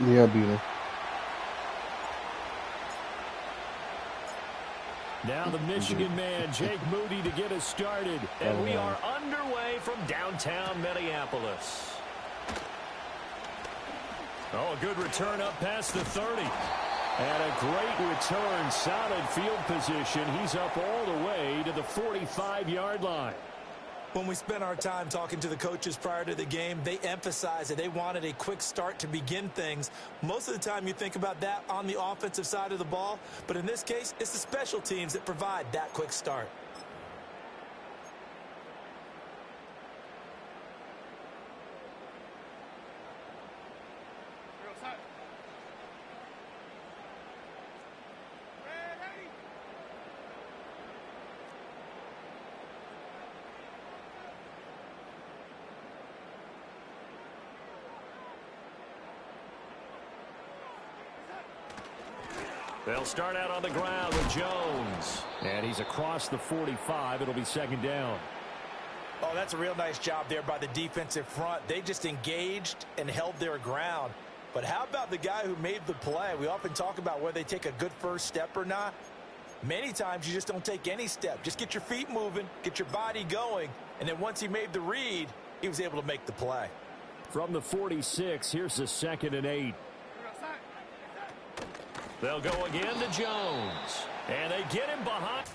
Yeah, beat him. Now the Michigan man, Jake Moody, to get us started. And we are underway from downtown Minneapolis. Oh, a good return up past the 30. And a great return, solid field position. He's up all the way to the 45-yard line. When we spent our time talking to the coaches prior to the game, they emphasized that they wanted a quick start to begin things. Most of the time you think about that on the offensive side of the ball, but in this case, it's the special teams that provide that quick start. They'll start out on the ground with Jones. And he's across the 45. It'll be second down. Oh, that's a real nice job there by the defensive front. They just engaged and held their ground. But how about the guy who made the play? We often talk about whether they take a good first step or not. Many times you just don't take any step. Just get your feet moving, get your body going, and then once he made the read, he was able to make the play. From the 46, here's the 2nd and 8. They'll go again to Jones. And they get him behind.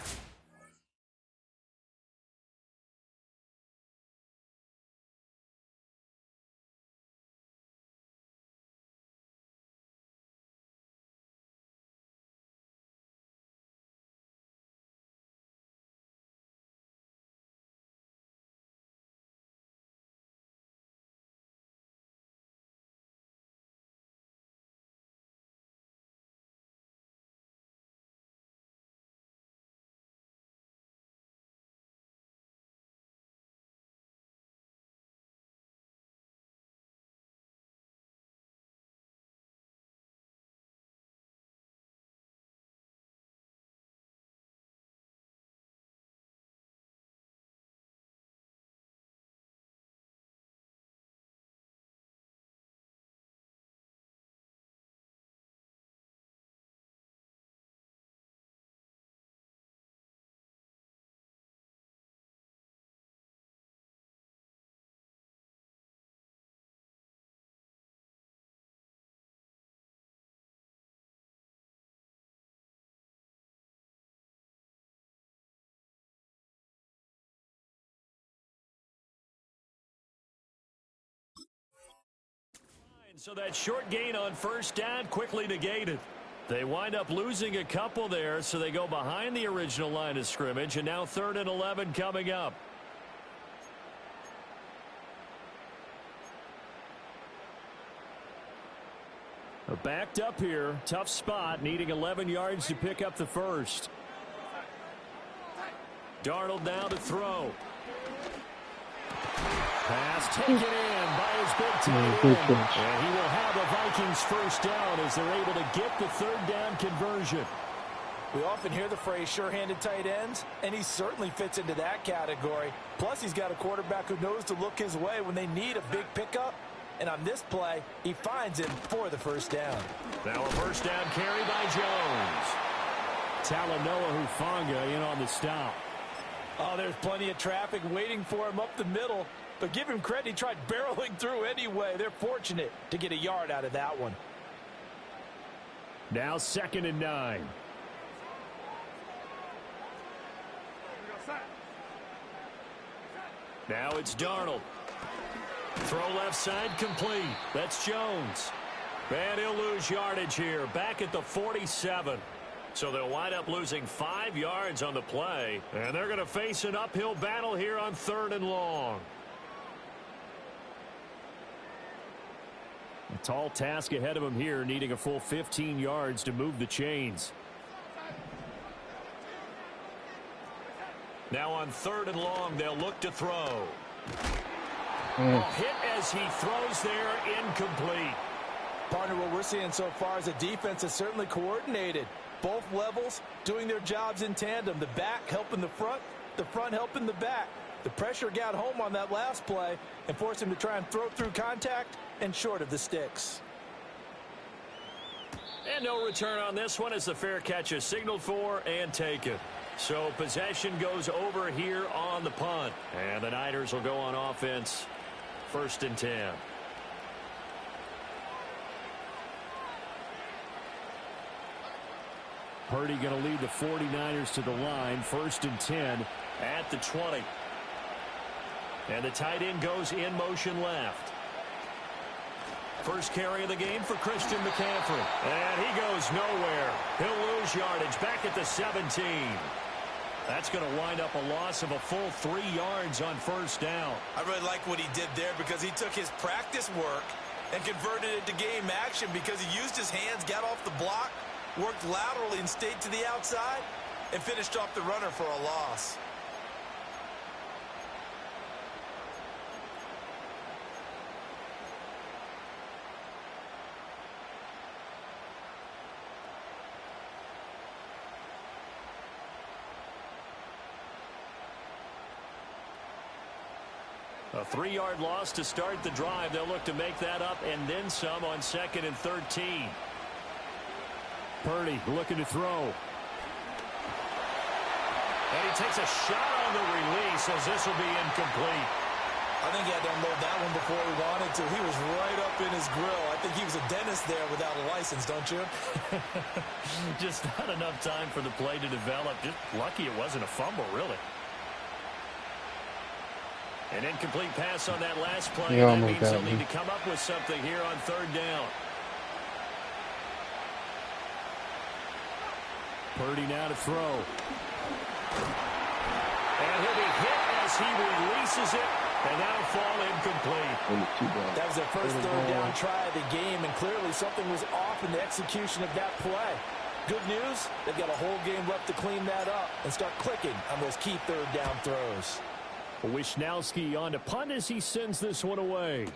So that short gain on first down quickly negated. They wind up losing a couple there, so they go behind the original line of scrimmage, and now 3rd and 11 coming up. Backed up here, tough spot, needing 11 yards to pick up the first. Darnold now to throw. Pass taken in by his big tight end. And he will have a Vikings first down as they're able to get the 3rd down conversion. We often hear the phrase sure-handed tight ends, and he certainly fits into that category. Plus, he's got a quarterback who knows to look his way when they need a big pickup. And on this play, he finds him for the first down. Now a first down carry by Jones. Talanoa Hufanga in on the stop. Oh, there's plenty of traffic waiting for him up the middle. But give him credit, he tried barreling through anyway. They're fortunate to get a yard out of that one. Now 2nd and 9. Now it's Darnold. Throw left side complete. That's Jones. And he'll lose yardage here. Back at the 47. So they'll wind up losing 5 yards on the play. And they're going to face an uphill battle here on 3rd and long. A tall task ahead of him here, needing a full 15 yards to move the chains. Now on 3rd and long, they'll look to throw. Hit as he throws there, incomplete. Partner, what we're seeing so far is the defense is certainly coordinated. Both levels doing their jobs in tandem. The back helping the front helping the back. The pressure got home on that last play and forced him to try and throw through contact and short of the sticks. And no return on this one as the fair catch is signaled for and taken. So possession goes over here on the punt. And the Niners will go on offense. 1st and 10. Purdy going to lead the 49ers to the line. 1st and 10. At the 20. And the tight end goes in motion left. First carry of the game for Christian McCaffrey. And he goes nowhere. He'll lose yardage back at the 17. That's going to wind up a loss of a full 3 yards on 1st down. I really like what he did there because he took his practice work and converted it to game action because he used his hands, got off the block, worked laterally and stayed to the outside, and finished off the runner for a loss. A 3-yard loss to start the drive. They'll look to make that up and then some on 2nd and 13. Purdy looking to throw. And he takes a shot on the release as this will be incomplete. I think he had to unload that one before he wanted to. He was right up in his grill. I think he was a dentist there without a license, don't you? Just not enough time for the play to develop. Just lucky it wasn't a fumble, really. An incomplete pass on that last play. Yeah, that means okay. they'll need to come up with something here on 3rd down. Purdy now to throw. And he'll be hit as he releases it. And that'll fall incomplete. That was their first 3rd down try of the game, and clearly something was off in the execution of that play. Good news, they've got a whole game left to clean that up and start clicking on those key 3rd down throws. Wishnowski on to punt as he sends this one away.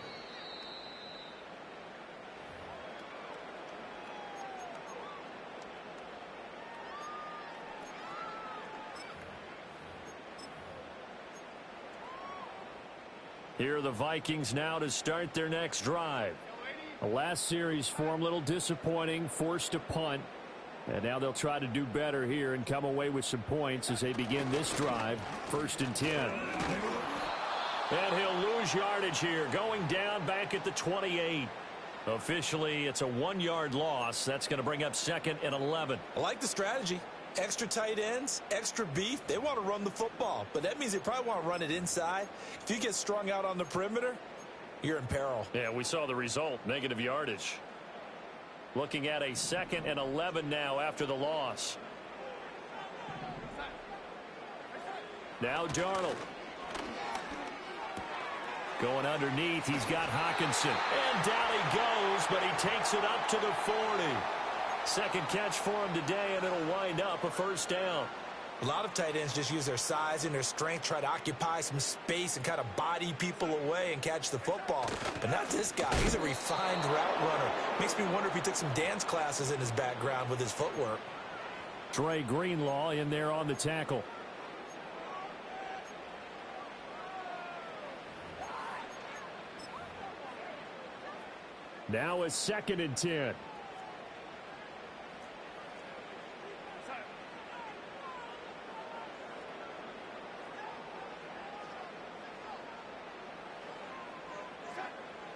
Here are the Vikings now to start their next drive. The last series for him, a little disappointing, forced to punt. And now they'll try to do better here and come away with some points as they begin this drive. 1st and 10. And he'll lose yardage here, going down back at the 28. Officially, it's a 1-yard loss. That's going to bring up 2nd and 11. I like the strategy. Extra tight ends, extra beef. They want to run the football, but that means they probably want to run it inside. If you get strung out on the perimeter, you're in peril. Yeah, we saw the result, negative yardage. Looking at a 2nd and 11 now after the loss. Now Darnold. Going underneath, he's got Hockenson. And down he goes, but he takes it up to the 40. Second catch for him today, and it'll wind up a 1st down. A lot of tight ends just use their size and their strength, try to occupy some space and kind of body people away and catch the football. But not this guy. He's a refined route runner. Makes me wonder if he took some dance classes in his background with his footwork. Dre Greenlaw in there on the tackle. Now a 2nd and 10.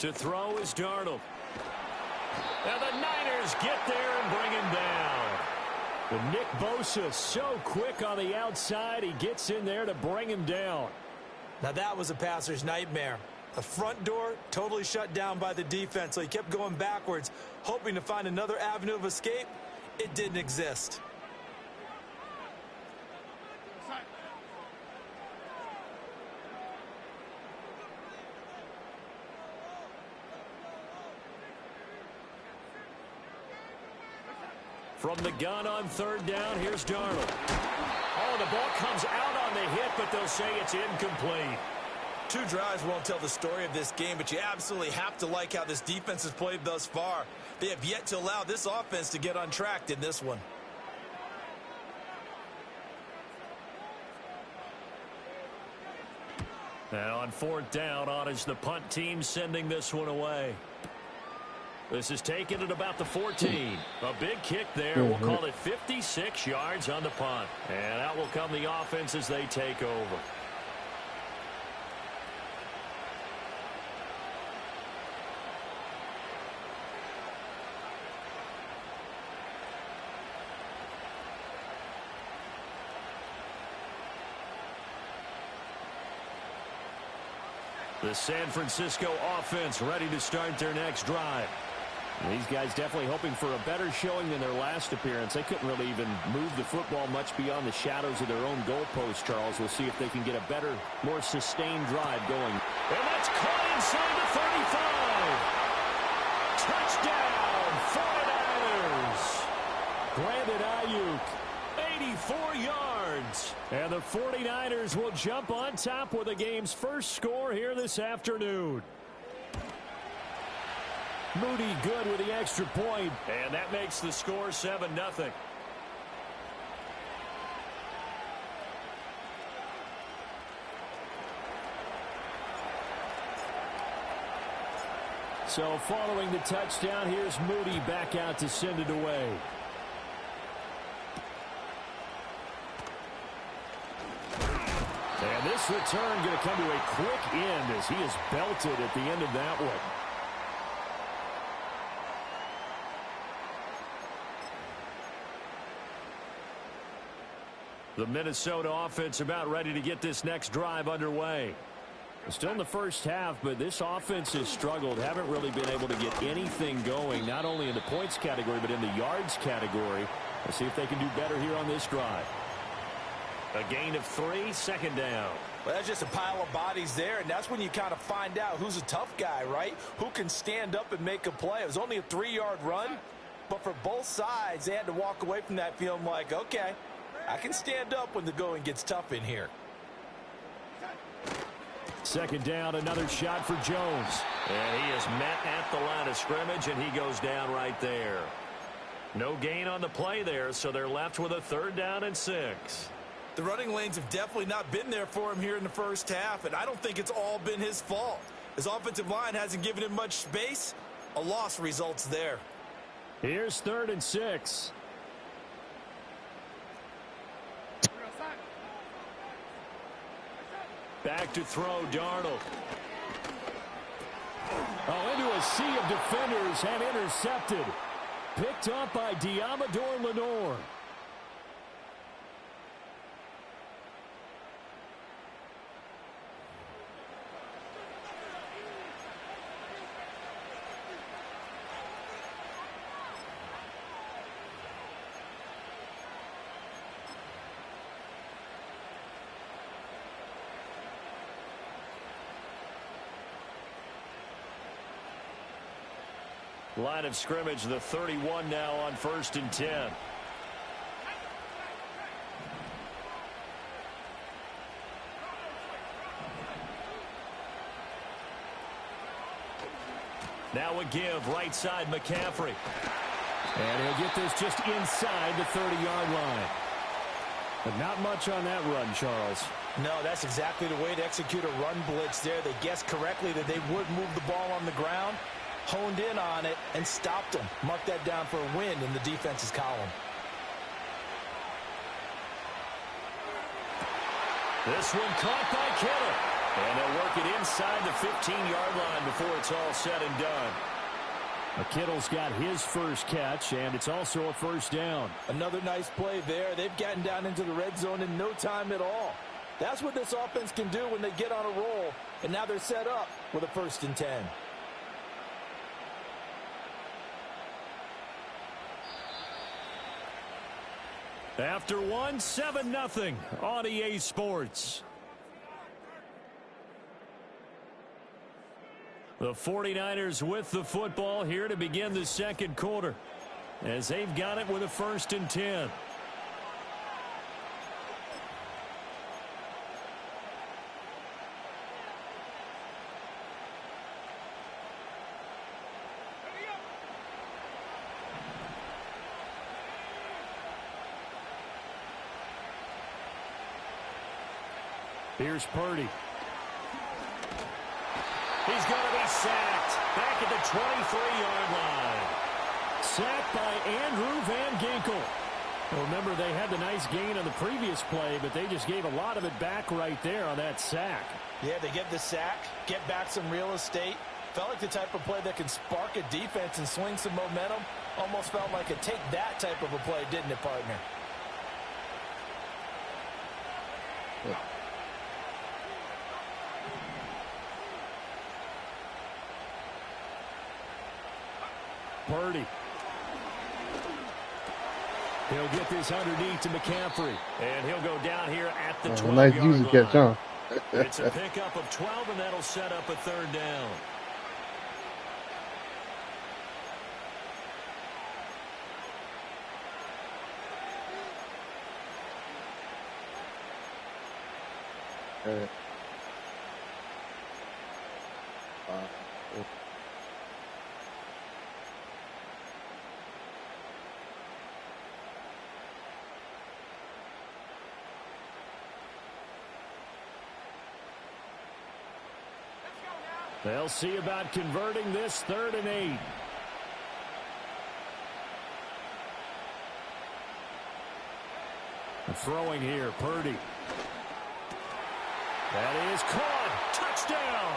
To throw is Darnold. And the Niners get there and bring him down. And Nick Bosa so quick on the outside. He gets in there to bring him down. Now that was a passer's nightmare. The front door totally shut down by the defense, so he kept going backwards, hoping to find another avenue of escape. It didn't exist. From the gun on 3rd down, here's Darnold. Oh, the ball comes out on the hit, but they'll say it's incomplete. 2 drives won't tell the story of this game, but you absolutely have to like how this defense has played thus far. They have yet to allow this offense to get untracked in this one. Now on 4th down, on is the punt team sending this one away. This is taken at about the 14. A big kick there. We'll call it 56 yards on the punt. And out will come the offense as they take over. The San Francisco offense ready to start their next drive. These guys definitely hoping for a better showing than their last appearance. They couldn't really even move the football much beyond the shadows of their own goalpost, Charles. We'll see if they can get a better, more sustained drive going. And that's caught inside the 35. Touchdown, 49ers. Brandon Ayuk, 84 yards. And the 49ers will jump on top with the game's first score here this afternoon. Moody good with the extra point. And that makes the score 7-0. So following the touchdown, here's Moody back out to send it away. And this return going to come to a quick end as he is belted at the end of that one. The Minnesota offense about ready to get this next drive underway. Still in the first half, but this offense has struggled. Haven't really been able to get anything going, not only in the points category, but in the yards category. Let's see if they can do better here on this drive. A gain of 3, second down. Well, that's just a pile of bodies there, and that's when you kind of find out who's a tough guy, right? Who can stand up and make a play. It was only a 3-yard run, but for both sides, they had to walk away from that feeling like, okay, I can stand up when the going gets tough in here. Second down, another shot for Jones. And he is met at the line of scrimmage, and he goes down right there. No gain on the play there, so they're left with a 3rd down and 6. The running lanes have definitely not been there for him here in the first half, and I don't think it's all been his fault. His offensive line hasn't given him much space. A loss results there. Here's 3rd and 6. Back to throw, Darnold. Oh, into a sea of defenders and intercepted. Picked up by Diamador Lenore. Line of scrimmage, the 31 now on 1st and 10. Now a give, right side, McCaffrey. And he'll get this just inside the 30-yard line. But not much on that run, Charles. No, that's exactly the way to execute a run blitz there. They guessed correctly that they would move the ball on the ground, honed in on it, and stopped them. Mark that down for a win in the defense's column. This one caught by Kittle. And they'll work it inside the 15-yard line before it's all said and done. Kittle's got his first catch, and it's also a 1st down. Another nice play there. They've gotten down into the red zone in no time at all. That's what this offense can do when they get on a roll. And now they're set up with a 1st and 10. After one, 7-0 on EA Sports. The 49ers with the football here to begin the second quarter, as they've got it with a 1st and 10. Here's Purdy. He's going to be he's sacked. Back at the 23-yard line. Sacked by Andrew Van Ginkel. Well, remember, they had the nice gain on the previous play, but they just gave a lot of it back right there on that sack. Yeah, they get the sack, get back some real estate. Felt like the type of play that can spark a defense and swing some momentum. Almost felt like a take that type of a play, didn't it, partner? Yeah. Purdy. He'll get this underneath to McCaffrey. And he'll go down here at the 12-yard nice line. easy catch, huh? It's a pickup of 12, and that'll set up a third down. They'll see about converting this 3rd and 8. Throwing here, Purdy. That is caught. Touchdown.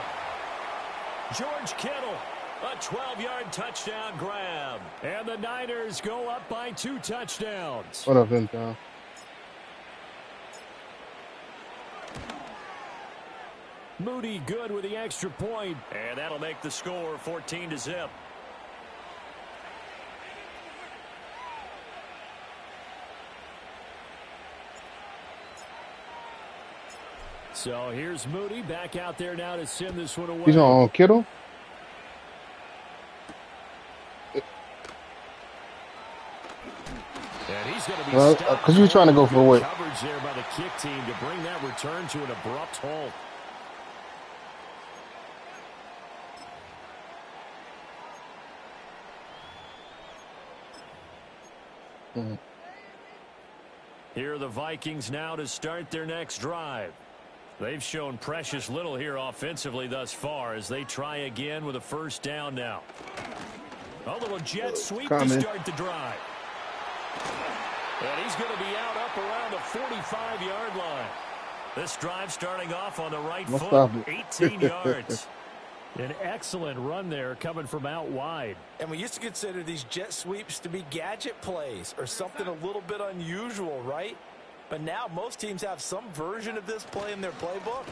George Kittle. A 12-yard touchdown grab. And the Niners go up by 2 touchdowns. What up, Intel? Moody good with the extra point. And that'll make the score 14-0. So here's Moody back out there now to send this one away. He's on Kittle? And he's going to be because you were trying to go for what? Coverage there by the kick team to bring that return to an abrupt halt. Here are the Vikings now to start their next drive. They've shown precious little here offensively thus far as they try again with a first down now. A little jet sweep to start the drive. And he's going to be out up around the 45-yard line. This drive starting off on the right foot, 18 yards. An excellent run there coming from out wide. And we used to consider these jet sweeps to be gadget plays or something a little bit unusual, right? But now most teams have some version of this play in their playbook.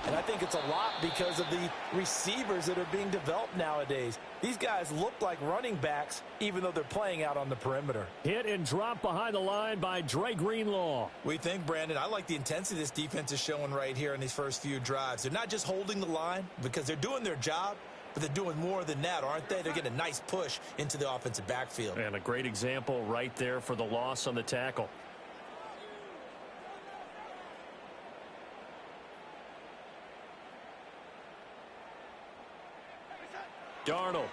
And I think it's a lot because of the receivers that are being developed nowadays. These guys look like running backs even though they're playing out on the perimeter. Hit and drop behind the line by Dre Greenlaw. We think, Brandon, I like the intensity this defense is showing right here in these first few drives. They're not just holding the line because they're doing their job, but they're doing more than that, aren't they? They're getting a nice push into the offensive backfield. And a great example right there for the loss on the tackle. Darnold.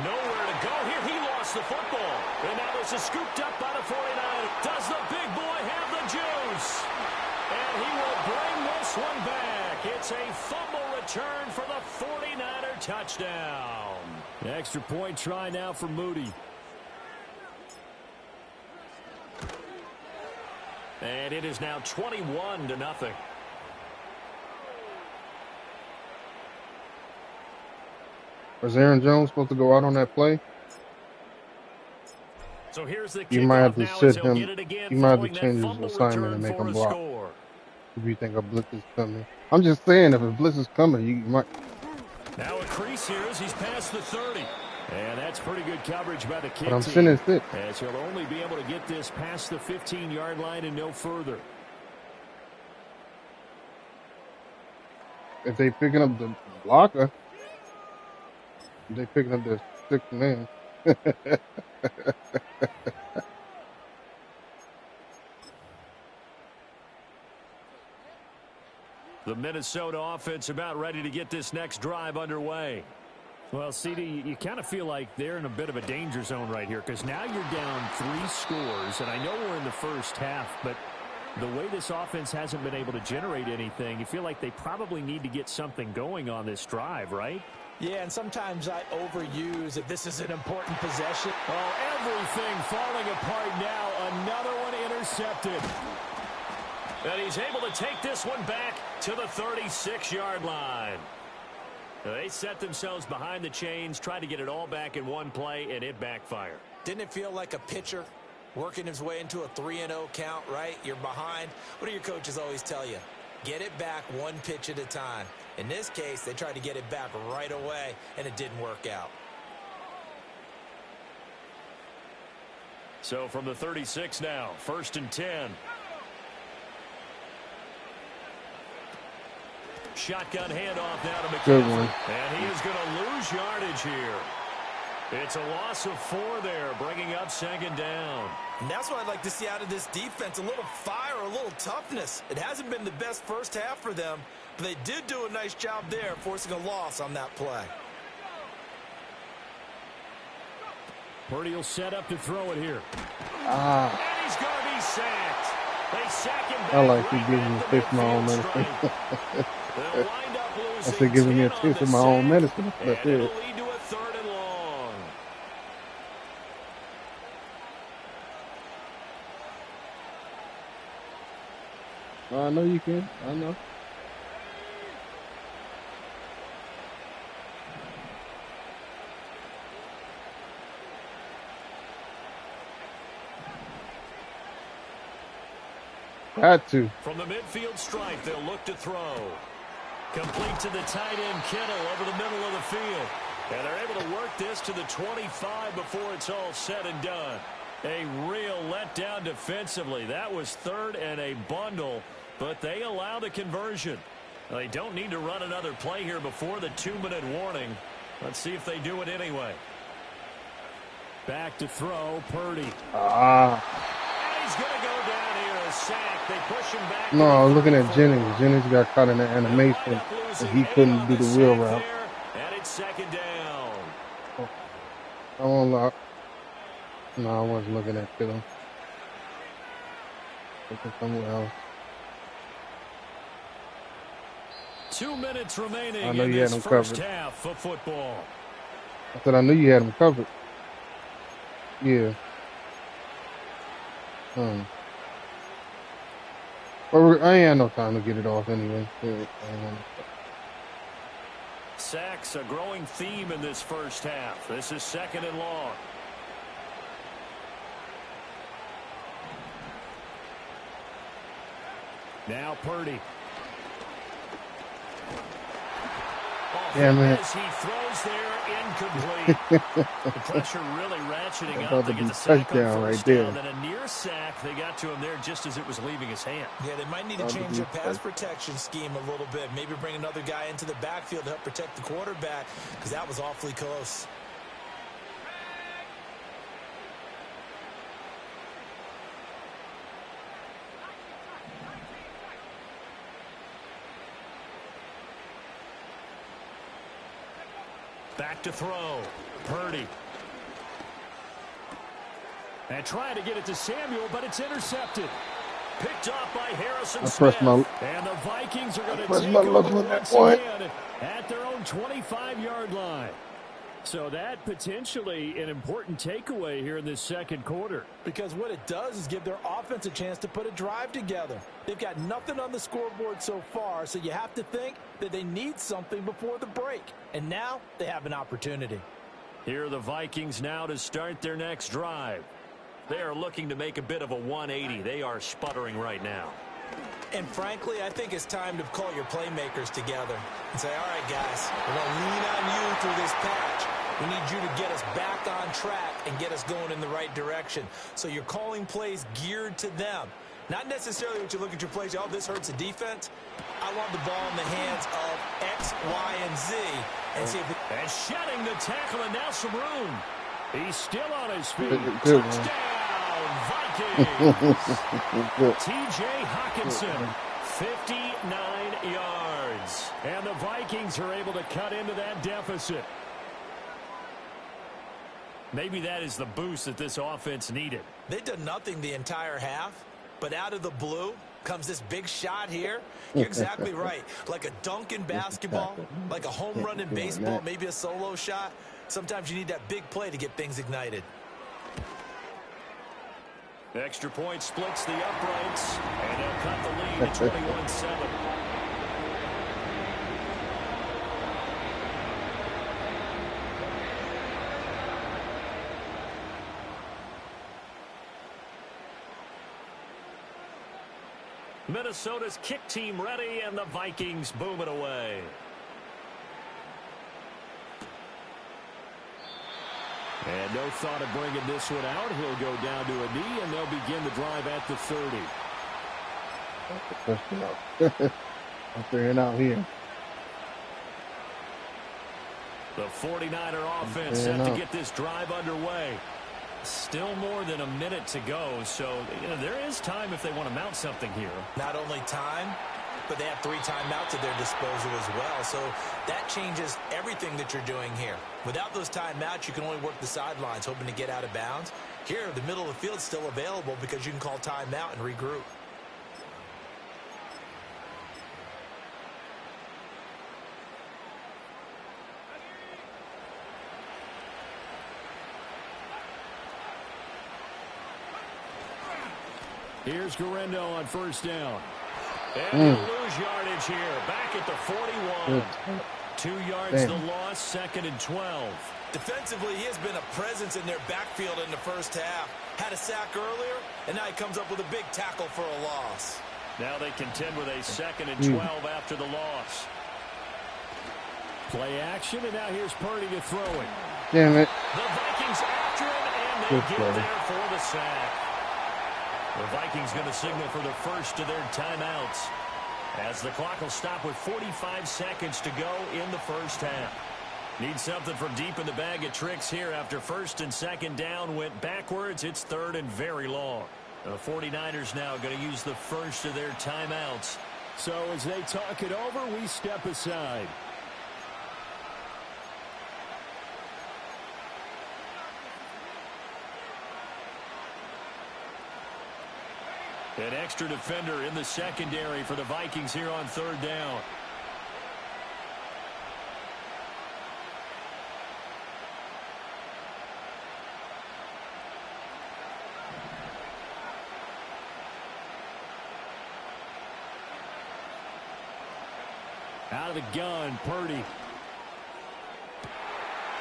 Nowhere to go here. He lost the football. And now this is scooped up by the 49. Does the big boy have the juice? And he will bring this one back. It's a fumble return for the 49er touchdown. Extra point try now for Moody. And it is now 21-0. Was Aaron Jones supposed to go out on that play? So here's the You might have to now sit he'll him. get it again You might have following to that change his fumble assignment return and make for him a block. score. If you think a blitz is coming. I'm just saying, if a blitz is coming, you might. Now a crease here as he's past the 30. And that's pretty good coverage by the kick But I'm team. sending six. As he'll only be able to get this past the 15-yard line and no further. If they picking up the blocker, they picking up the sixth man. The Minnesota offense about ready to get this next drive underway. Well, CD, you kind of feel like they're in a bit of a danger zone right here because now you're down 3 scores, and I know we're in the first half, but The way this offense hasn't been able to generate anything, you feel like they probably need to get something going on this drive, right? Yeah, and sometimes I overuse if this is an important possession. Oh, everything falling apart now. Another one intercepted. And he's able to take this one back to the 36-yard line. They set themselves behind the chains, tried to get it all back in one play, and it backfired. Didn't it feel like a pitcher working his way into a 3-0 count, right? You're behind. What do your coaches always tell you? Get it back one pitch at a time. In this case, they tried to get it back right away, and it didn't work out. So from the 36 now, 1st and 10. Shotgun handoff now to McCaffrey. And he is going to lose yardage here. It's a loss of 4 there, bringing up 2nd down. And that's what I'd like to see out of this defense, a little fire, a little toughness. It hasn't been the best first half for them, but they did do a nice job there, forcing a loss on that play. Purdy will set up to throw it here. And he's going to be sacked. They sack him back. I like you giving me a taste of my own medicine. I said giving me a taste of my own medicine. That's it. It'll lead to a 3rd and long. I know you can. I know. Got to. From the midfield stripe, they'll look to throw. Complete to the tight end, Kittle, over the middle of the field. And they're able to work this to the 25 before it's all said and done. A real letdown defensively. That was 3rd and a bundle, but they allow the conversion. They don't need to run another play here before the 2-minute warning. Let's see if they do it anyway. Back to throw, Purdy. And he's going to go down here, a sack. They push him back. No, I was looking at Jennings. Jennings got caught in the animation, and he couldn't do the wheel route. And it's 2nd down. I won't lock. No, I wasn't looking at Kittle. Looking somewhere else. 2 minutes remaining I know in you had this him first covered. half of football. I said I knew you had him covered. Yeah. Well, I ain't had no time to get it off anyway. Sacks, a growing theme in this first half. This is 2nd and long. Now Purdy. Yeah, man. As he throws there, incomplete. The pressure really ratcheting up. They get the sack on right first there. down. Then a near sack. They got to him there just as it was leaving his hand. Yeah, they might need to change their pass protection scheme a little bit. Maybe bring another guy into the backfield to help protect the quarterback, because that was awfully close. Back to throw. Purdy. And trying to get it to Samuel, but it's intercepted. Picked off by Harrison I Smith. pressed my And the Vikings are going to pressed take my over luck on that once point. again at their own 25-yard line. So that potentially an important takeaway here in this second quarter. Because what it does is give their offense a chance to put a drive together. They've got nothing on the scoreboard so far, so you have to think that they need something before the break. And now they have an opportunity. Here are the Vikings now to start their next drive. They are looking to make a bit of a 180. They are sputtering right now. And frankly, I think it's time to call your playmakers together and say, all right, guys, we're going to lean on you through this patch. We need you to get us back on track and get us going in the right direction. So you're calling plays geared to them. Not necessarily what you look at your plays, oh, this hurts the defense. I want the ball in the hands of X, Y, and Z. And see if it... And shedding the tackle, and now some room. He's still on his feet. Good Touchdown, Vikings. T.J. Hawkinson, 59 yards. And the Vikings are able to cut into that deficit. Maybe that is the boost that this offense needed. They've done nothing the entire half, But out of the blue comes this big shot here. You're exactly right. Like a dunk in basketball, like a home run in baseball, maybe a solo shot. Sometimes you need that big play to get things ignited. Extra point splits the uprights, and they'll cut the lead to 21-7. Minnesota's kick team ready, and the Vikings boom it away. And no thought of bringing this one out. He'll go down to a knee, and they'll begin the drive at the 30. I'm figuring out here. The 49er offense set to get this drive underway. Still more than a minute to go, so there is time if they want to mount something here. Not only time, but they have 3 timeouts at their disposal as well, so that changes everything that you're doing here. Without those timeouts, you can only work the sidelines, hoping to get out of bounds. Here, the middle of the field is still available because you can call timeout and regroup. Here's Garendo on first down. And he'll lose yardage here. Back at the 41. 2 yards the loss, 2nd and 12. Defensively, he has been a presence in their backfield in the first half. Had a sack earlier, and now he comes up with a big tackle for a loss. Now they contend with a 2nd and 12 after the loss. Play action, and now here's Purdy to throw it. Damn it. The Vikings after him, and they get there for the sack. The Vikings going to signal for the first of their timeouts, as the clock will stop with 45 seconds to go in the first half. Need something from deep in the bag of tricks here after 1st and 2nd down went backwards. It's 3rd and very long. The 49ers now going to use the first of their timeouts. So as they talk it over, we step aside. An extra defender in the secondary for the Vikings here on 3rd down. Out of the gun, Purdy.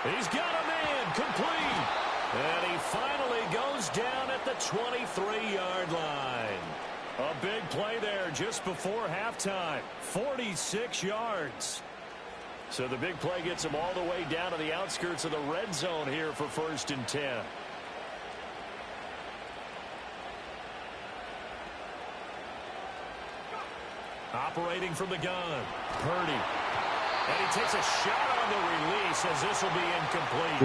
He's got a man, complete. And he finally goes down at the 23-yard line. A big play there just before halftime. 46 yards. So the big play gets him all the way down to the outskirts of the red zone here for 1st and 10. Operating from the gun, Purdy. And he takes a shot on the release as this will be incomplete.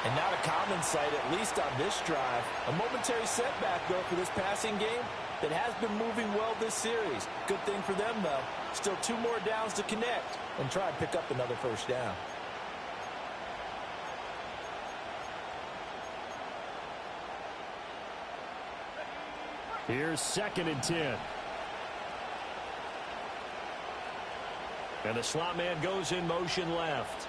And not a common sight, at least on this drive. A momentary setback, though, for this passing game that has been moving well this series. Good thing for them, though. Still 2 more downs to connect and try and pick up another first down. Here's 2nd and 10. And the slot man goes in motion left.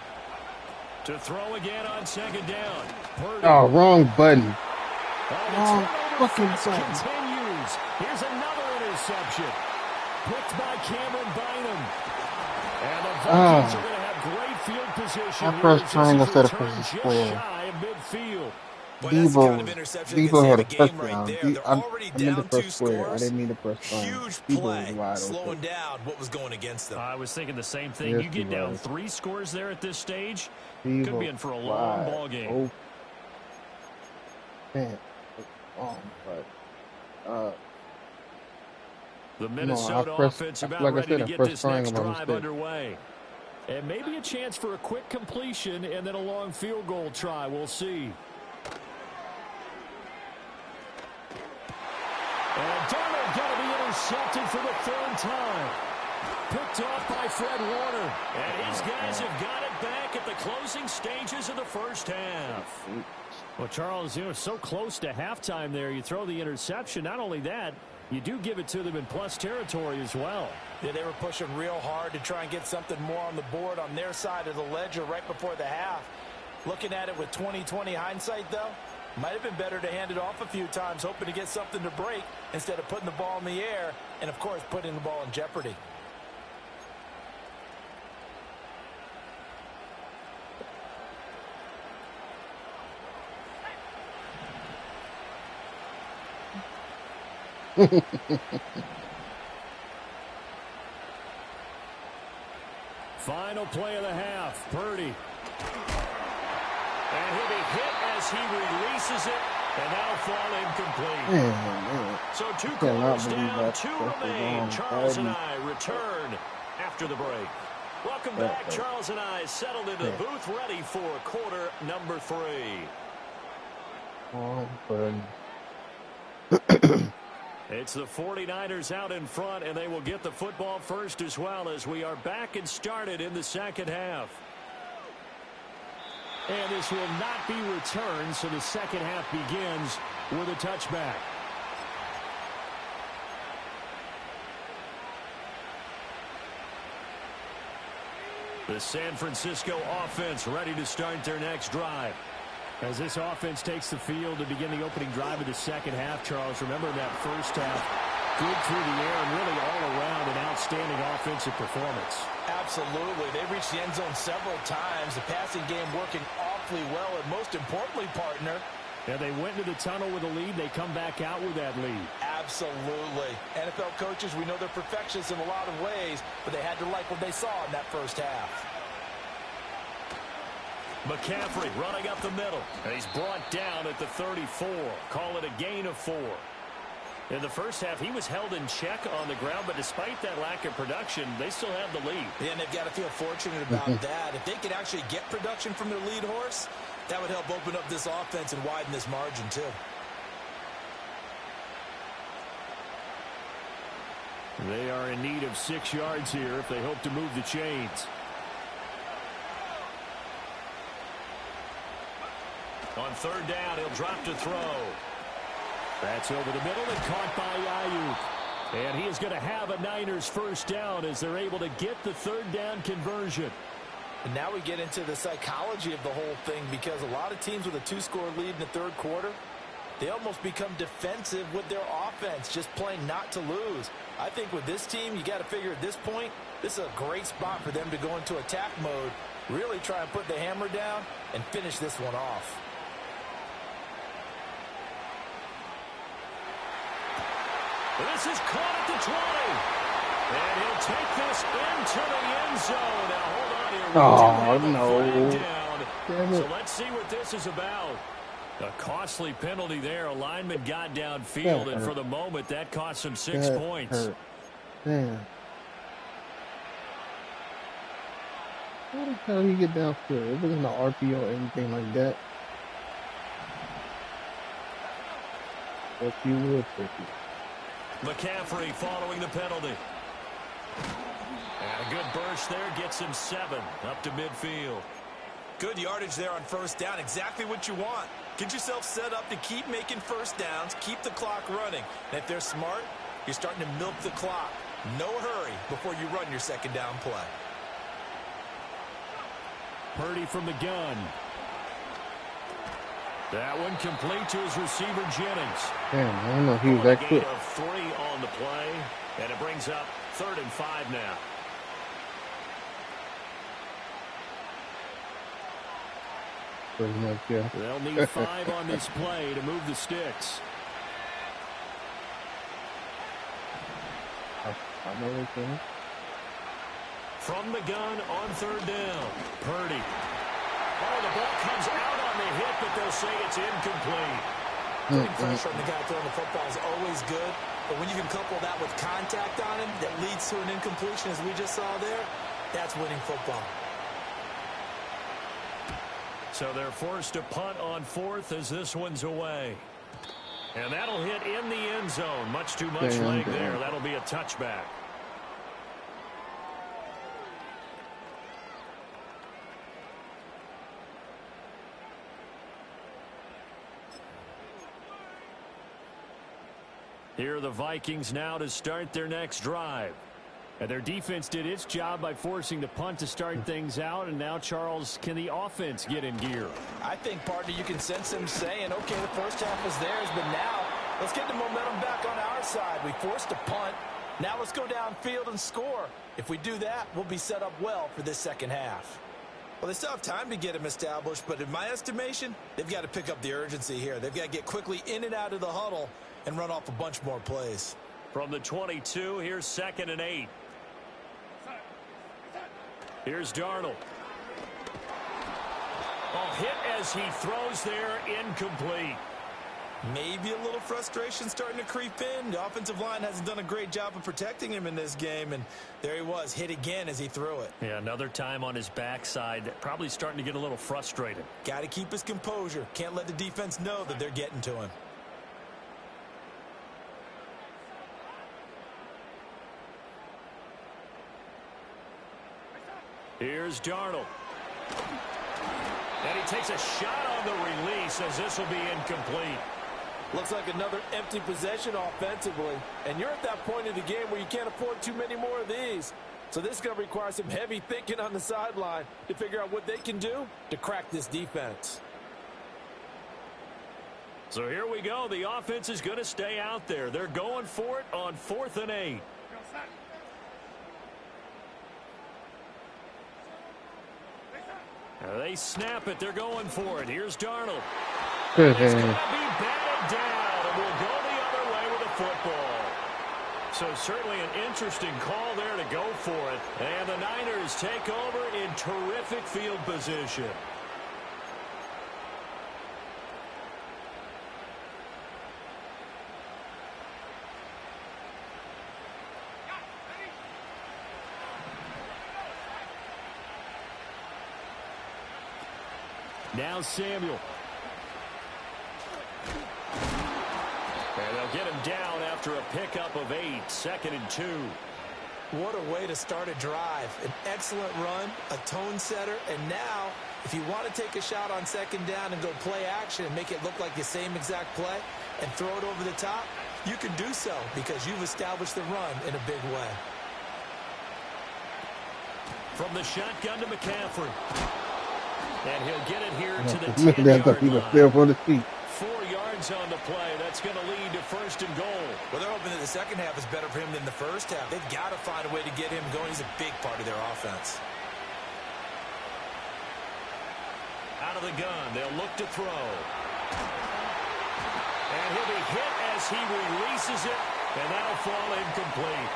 To throw again on 2nd down. Purdy. Oh, wrong button. Wrong fucking button. Continues. Here's another interception. Picked by Cameron Bynum. And the Vikings are going to have great field position. I pressed triangle instead of pressing square. Shy of midfield. Debo had a touchdown. I meant to press square. I didn't mean to press triangle. Huge play, slowing down what was going against them. I was thinking the same thing. Yes, you get down 3 scores there at this stage, could be in for a long ball game. Man, the Minnesota offense about ready to get this next drive underway. And maybe a chance for a quick completion and then a long field goal try. We'll see. And Darnold going to be intercepted for the 3rd time. Picked off by Fred Warner. And his guys have got it back at the closing stages of the first half. Well, Charles, so close to halftime there. You throw the interception. Not only that, You do give it to them in plus territory as well. Yeah, they were pushing real hard to try and get something more on the board on their side of the ledger right before the half. Looking at it with 20/20 hindsight, though, might have been better to hand it off a few times, hoping to get something to break instead of putting the ball in the air and, of course, putting the ball in jeopardy. Final play of the half. Purdy. And he'll be hit as he releases it, and that'll fall incomplete. So 2 quarters down, 2 remain. Charles and I return after the break. Welcome back. Charles and I settled into the booth, ready for quarter number 3. It's the 49ers out in front, and they will get the football first as well as we are back and started in the second half. And this will not be returned, so the second half begins with a touchback. The San Francisco offense ready to start their next drive. As this offense takes the field to begin the opening drive of the second half, Charles, remember that first half, good through the air and really all around an outstanding offensive performance. Absolutely. They reached the end zone several times. The passing game working awfully well, and most importantly, partner, and they went into the tunnel with a lead. They come back out with that lead. Absolutely. NFL coaches, we know they're perfectionists in a lot of ways, but they had to like what they saw in that first half. McCaffrey running up the middle. And he's brought down at the 34. Call it a gain of 4. In the first half, he was held in check on the ground, but despite that lack of production, they still have the lead. Yeah, and they've got to feel fortunate about that. If they could actually get production from their lead horse, that would help open up this offense and widen this margin, too. They are in need of 6 yards here if they hope to move the chains. On third down, he'll drop to throw. That's over the middle and caught by Ayuk. And he is going to have a Niners first down as they're able to get the third down conversion. And now we get into the psychology of the whole thing, because a lot of teams with a 2-score lead in the third quarter, they almost become defensive with their offense, just playing not to lose. I think with this team, you got to figure at this point, this is a great spot for them to go into attack mode, really try and put the hammer down and finish this one off. This is caught at the 20. And he'll take this into the end zone. Now, hold on here. No. So let's see what this is about. A costly penalty there. A lineman got downfield, and for the moment, that cost him 6 points. Damn. How the hell you get downfield? It wasn't an RPO or anything like that. But you would take it. McCaffrey following the penalty. And a good burst there gets him 7 up to midfield. Good yardage there on first down. Exactly what you want. Get yourself set up to keep making first downs, keep the clock running. And if they're smart, you're starting to milk the clock. No hurry before you run your second down play. Purdy from the gun. That one complete to his receiver, Jennings. Damn, I don't know if he was that quick. Of 3 on the play, and it brings up 3rd and 5 now. Pretty much, yeah. They'll need 5 on this play to move the sticks. I know they can. From the gun on 3rd down. Purdy. Oh, the ball comes out on the hit, but they'll say it's incomplete. Putting pressure on the guy throwing the football is always good, but when you can couple that with contact on him that leads to an incompletion, as we just saw there, that's winning football. So they're forced to punt on 4th as this one's away. And that'll hit in the end zone. Much too much leg there. That'll be a touchback. Here are the Vikings now to start their next drive. And their defense did its job by forcing the punt to start things out. And now, Charles, can the offense get in gear? I think, partner, you can sense them saying, okay, the first half is theirs, but now let's get the momentum back on our side. We forced a punt. Now let's go downfield and score. If we do that, we'll be set up well for this second half. Well, they still have time to get them established, but in my estimation, they've got to pick up the urgency here. They've got to get quickly in and out of the huddle and run off a bunch more plays. From the 22, here's 2nd and 8. Here's Darnold. Oh, hit as he throws there, incomplete. Maybe a little frustration starting to creep in. The offensive line hasn't done a great job of protecting him in this game, and there he was, hit again as he threw it. Yeah, another time on his backside, probably starting to get a little frustrated. Got to keep his composure. Can't let the defense know that they're getting to him. Here's Darnold. And he takes a shot on the release as this will be incomplete. Looks like another empty possession offensively. And you're at that point in the game where you can't afford too many more of these. So this is going to require some heavy thinking on the sideline to figure out what they can do to crack this defense. So here we go. The offense is going to stay out there. They're going for it on 4th and 8. They snap it. They're going for it. Here's Darnold. It's going to be batted down, and we'll go the other way with the football. So certainly an interesting call there to go for it. And the Niners take over in terrific field position. Now Samuel. And they'll get him down after a pickup of 8, 2nd and 2. What a way to start a drive. An excellent run, a tone setter, and now if you want to take a shot on 2nd down and go play action and make it look like the same exact play and throw it over the top, you can do so because you've established the run in a big way. From the shotgun to McCaffrey. And he'll get it here to the 10-yard line. 4 yards on the play. That's going to lead to 1st and goal. Well, they're hoping that the second half is better for him than the first half. They've got to find a way to get him going. He's a big part of their offense. Out of the gun. They'll look to throw. And he'll be hit as he releases it. And that'll fall incomplete.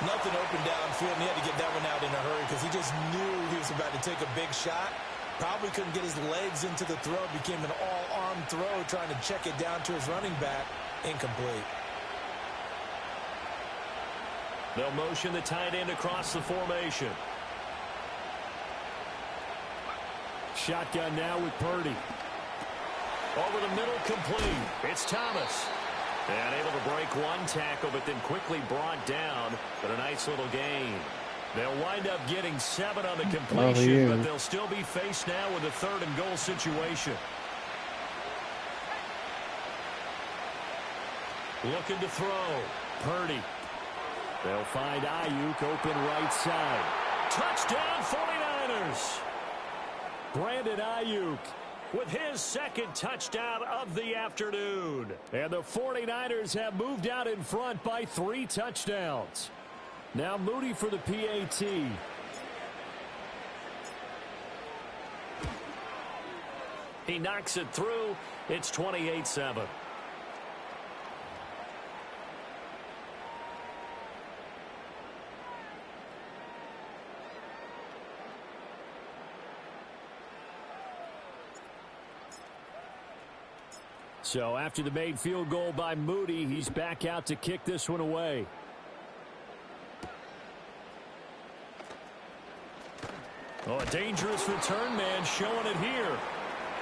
Nothing open downfield, and he had to get that one out in a hurry because he just knew he was about to take a big shot. Probably couldn't get his legs into the throw. Became an all-arm throw trying to check it down to his running back. Incomplete. They'll motion the tight end across the formation. Shotgun now with Purdy. Over the middle, complete. It's Thomas. And able to break one tackle, but then quickly brought down. But a nice little gain. They'll wind up getting 7 on the completion, but they'll still be faced now with a 3rd and goal situation. Looking to throw. Purdy. They'll find Ayuk open right side. Touchdown 49ers. Brandon Ayuk with his 2nd touchdown of the afternoon. And the 49ers have moved out in front by 3 touchdowns. Now Moody for the PAT. He knocks it through. It's 28-7. So after the made field goal by Moody, he's back out to kick this one away. Oh, a dangerous return man showing it here.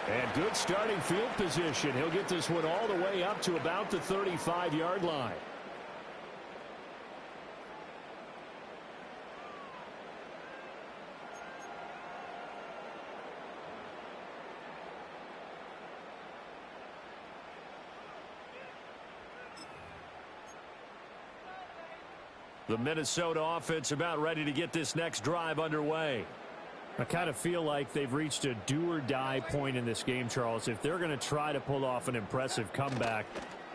And good starting field position. He'll get this one all the way up to about the 35-yard line. The Minnesota offense about ready to get this next drive underway. I kind of feel like they've reached a do-or-die point in this game, Charles. If they're going to try to pull off an impressive comeback,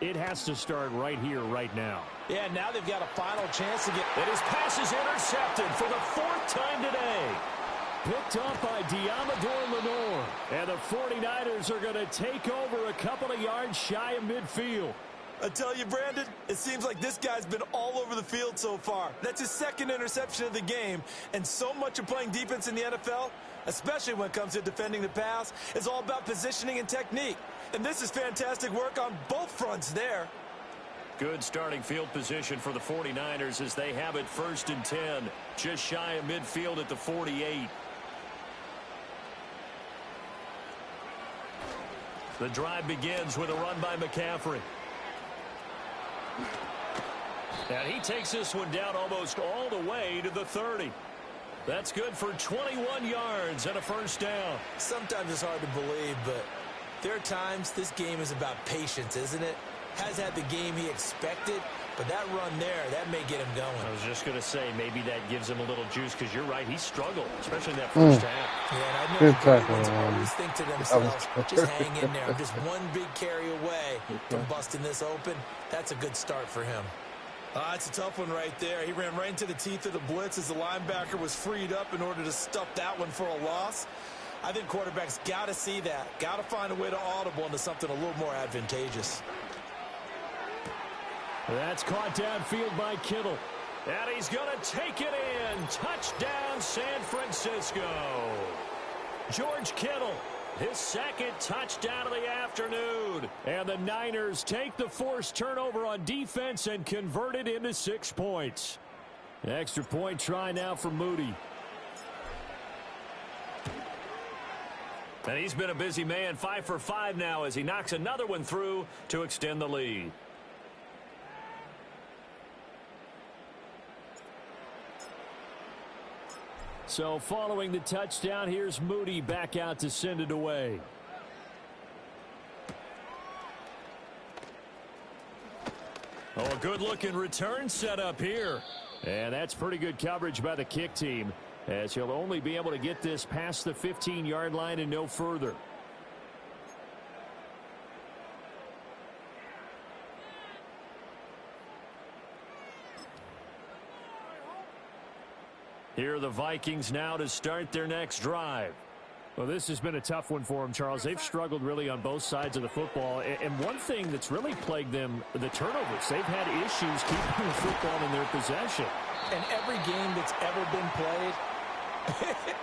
it has to start right here, right now. Yeah, now they've got a final chance to get... And his pass is intercepted for the 4th time today. Picked up by Diamador Lenore. And the 49ers are going to take over a couple of yards shy of midfield. I tell you, Brandon, it seems like this guy's been all over the field so far. That's his 2nd interception of the game. And so much of playing defense in the NFL, especially when it comes to defending the pass, is all about positioning and technique. And this is fantastic work on both fronts there. Good starting field position for the 49ers as they have it 1st and 10. Just shy of midfield at the 48. The drive begins with a run by McCaffrey. And he takes this one down almost all the way to the 30. That's good for 21 yards and a 1st down. Sometimes it's hard to believe, but there are times this game is about patience, isn't it? Has had the game he expected, but that run there, that may get him going. I was just going to say, maybe that gives him a little juice, because you're right, he struggled, especially in that first half. Yeah, and I know the great ones always think to themselves, just hang in there. I'm just one big carry away from busting this open. That's a good start for him. It's a tough one right there. He ran right into the teeth of the blitz as the linebacker was freed up in order to stuff that one for a loss. I think quarterbacks got to see that. Got to find a way to audible into something a little more advantageous. That's caught downfield by Kittle. And he's going to take it in. Touchdown, San Francisco. George Kittle, his 2nd touchdown of the afternoon. And the Niners take the forced turnover on defense and convert it into 6 points. Extra point try now for Moody. And he's been a busy man, 5 for 5 now as he knocks another one through to extend the lead. So following the touchdown, here's Moody back out to send it away. Oh, a good-looking return set up here. And that's pretty good coverage by the kick team, as he'll only be able to get this past the 15-yard line and no further. Here are the Vikings now to start their next drive. Well, this has been a tough one for them, Charles. They've struggled really on both sides of the football. And one thing that's really plagued them, the turnovers. They've had issues keeping the football in their possession. And every game that's ever been played,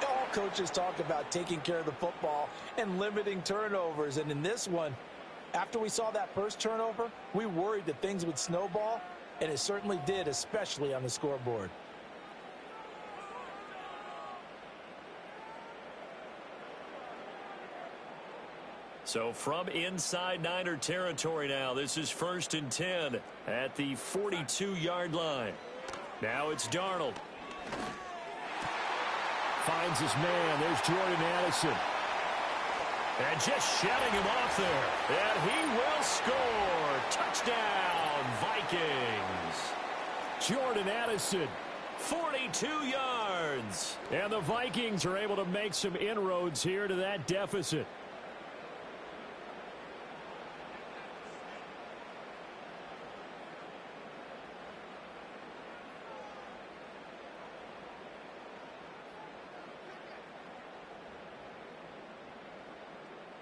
all coaches talk about taking care of the football and limiting turnovers. And in this one, after we saw that first turnover, we worried that things would snowball, and it certainly did, especially on the scoreboard. So from inside Niner territory now, this is 1st and 10 at the 42-yard line. Now it's Darnold. Finds his man. There's Jordan Addison. And just shutting him off there. And he will score. Touchdown, Vikings. Jordan Addison. 42 yards. And the Vikings are able to make some inroads here to that deficit.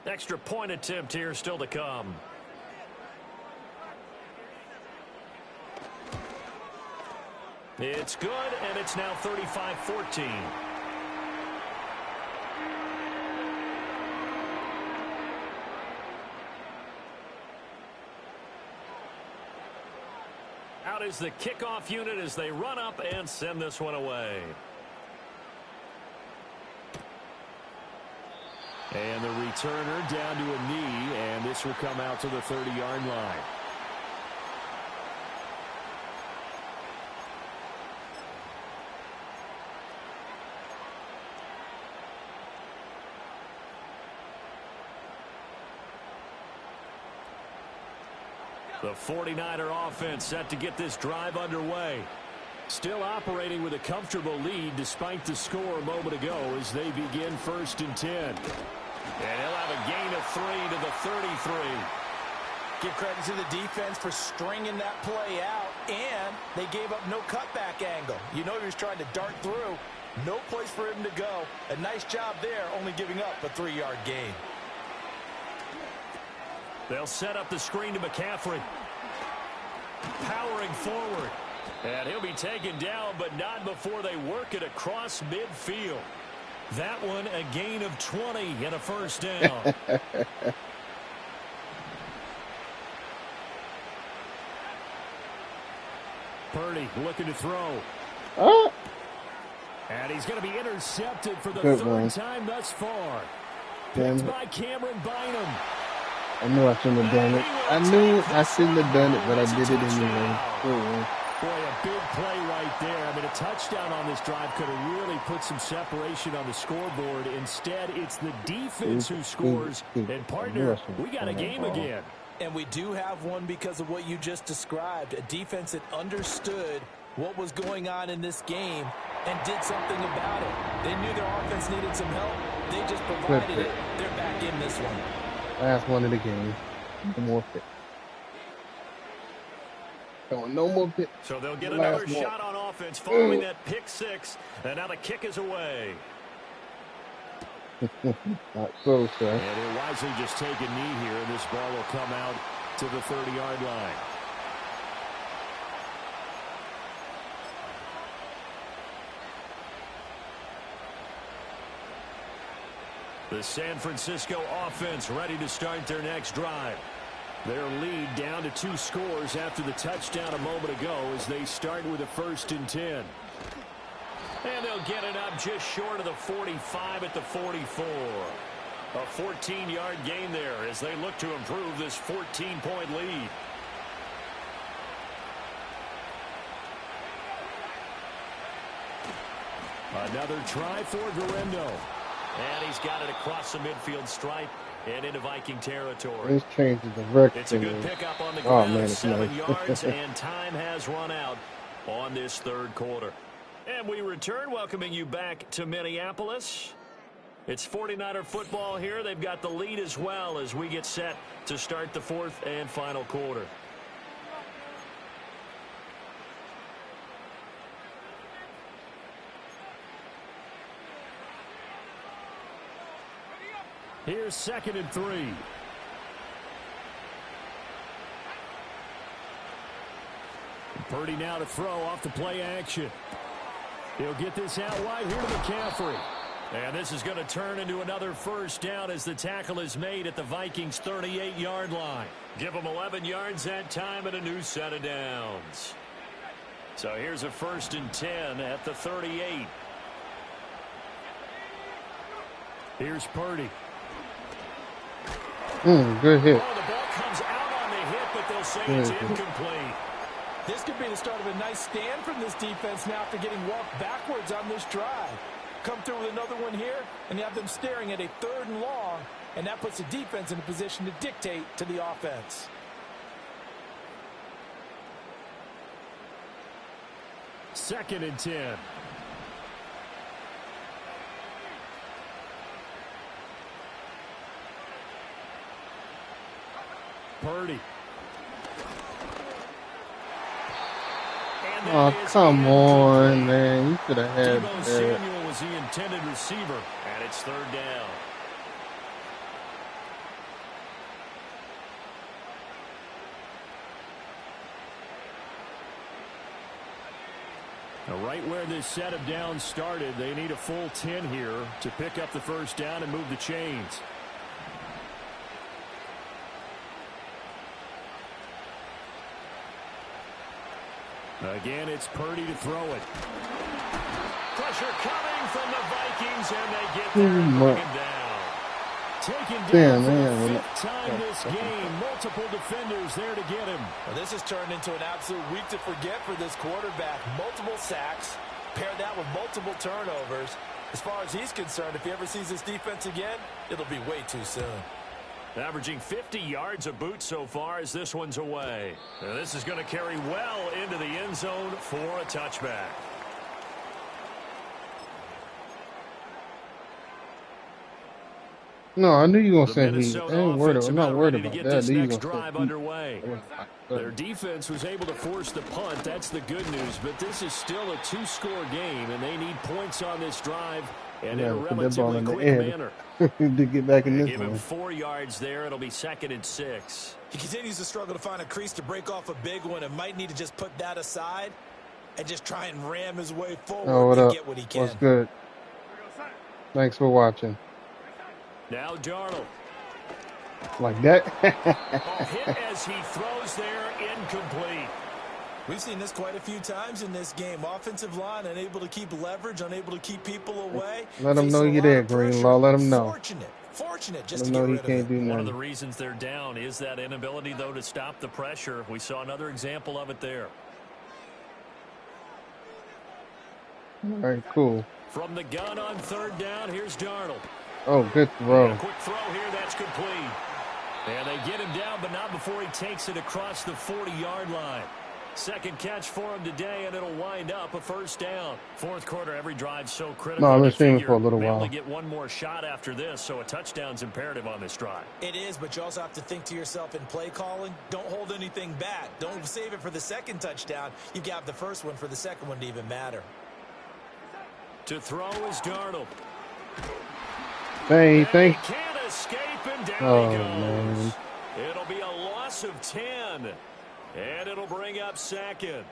Extra point attempt here still to come. It's good, and it's now 35-14. Out is the kickoff unit as they run up and send this one away. And the returner down to a knee, and this will come out to the 30-yard line. The 49er offense set to get this drive underway. Still operating with a comfortable lead despite the score a moment ago as they begin 1st and 10. And he'll have a gain of 3 to the 33. Give credit to the defense for stringing that play out, and they gave up no cutback angle. You know he was trying to dart through. No place for him to go. A nice job there, only giving up a 3-yard gain. They'll set up the screen to McCaffrey. Powering forward. And he'll be taken down, but not before they work it across midfield. That one, a gain of 20 and a 1st down. Purdy looking to throw. Oh. And he's going to be intercepted for the Good 3rd one. time thus far. Damn Picked it. by Cameron Bynum. I knew I shouldn't have done it. I knew I shouldn't have done it, but I did it anyway. Good one. Boy, a big play right there. I mean, a touchdown on this drive could have really put some separation on the scoreboard. Instead, it's the defense who scores. And, partner, we got a game again. And we do have one because of what you just described. A defense that understood what was going on in this game and did something about it. They knew their offense needed some help. They just provided it. They're back in this one. Last one of the game. No more pick. No more pick. So they'll get Last another one. shot on offense following that pick 6. And now the kick is away. Not so, sir. And he'll wisely just take a knee here, and this ball will come out to the 30-yard line. The San Francisco offense ready to start their next drive. Their lead down to 2 scores after the touchdown a moment ago as they start with a 1st and 10. And they'll get it up just short of the 45 at the 44. A 14-yard gain there as they look to improve this 14-point lead. Another try for Guerrero. And he's got it across the midfield stripe and into Viking territory. This changes the record. It's a good pickup on the Oh, ground, man, it's 7 nice. yards, and time has run out on this 3rd quarter. And we return, welcoming you back to Minneapolis. It's 49er football here. They've got the lead as well as we get set to start the 4th and final quarter. Here's 2nd and 3. Purdy now to throw off the play action. He'll get this out wide here to McCaffrey. And this is going to turn into another 1st down as the tackle is made at the Vikings' 38-yard line. Give them 11 yards that time and a new set of downs. So here's a 1st and 10 at the 38. Here's Purdy. Good hit. Oh, the ball comes out on the hit, but they'll say it's incomplete. This could be the start of a nice stand from this defense now after getting walked backwards on this drive. Come through with another one here, and you have them staring at a 3rd and long, and that puts the defense in a position to dictate to the offense. Second and 10. Purdy. Oh, come on, man. You could have had Deebo that. Samuel was the intended receiver, and it's 3rd down. Now, right where this set of downs started, they need a full 10 here to pick up the 1st down and move the chains. Again, it's Purdy to throw it. Pressure coming from the Vikings, and they get there and bring him down. Taken down for the 5th time this game. Multiple defenders there to get him. Well, this has turned into an absolute week to forget for this quarterback. Multiple sacks, pair that with multiple turnovers. As far as he's concerned, if he ever sees this defense again, it'll be way too soon. Averaging 50 yards a boot so far as this one's away. And this is going to carry well into the end zone for a touchback. No, I knew you were going to The say he. Minnesota I'm offense not worried ready to about get that. I this knew you next were going drive to say underway. he. Their defense was able to force the punt. That's the good news. But this is still a two-score game, and they need points on this drive and in a Put that ball relatively in the quick air manner. to get back in this Give him one. 4 yards there. It'll be 2nd and 6. He continues to struggle to find a crease to break off a big one and might need to just put that aside and just try and ram his way forward Oh, what and up? get what he can. What's good? Thanks for watching. Now Darnold. Like that? Hit as he throws there, incomplete. We've seen this quite a few times in this game. Offensive line unable to keep leverage, unable to keep people away. Let him know you're there, Greenlaw. Let him know. Fortunate just Let him to know get he rid of can't it. do One of the nothing. reasons they're down is that inability, though, to stop the pressure. We saw another example of it there. All right, cool. From the gun on 3rd down, here's Darnold. Oh, good throw. A quick throw here, that's complete. And they get him down, but not before he takes it across the 40-yard line. Second catch for him today, and it'll wind up a 1st down. 4th quarter, every drive so critical. No, I've been You streaming figure for a little they while. only get one more shot after this, so a touchdown's imperative on this drive. It is, but you also have to think to yourself in play calling, don't hold anything back. Don't save it for the 2nd touchdown. You've got the 1st one for the 2nd one to even matter. To throw is Darnold. Hey, He thanks. can't escape, and down Oh, he goes. man. It'll be a loss of 10, and it'll bring up 2nd.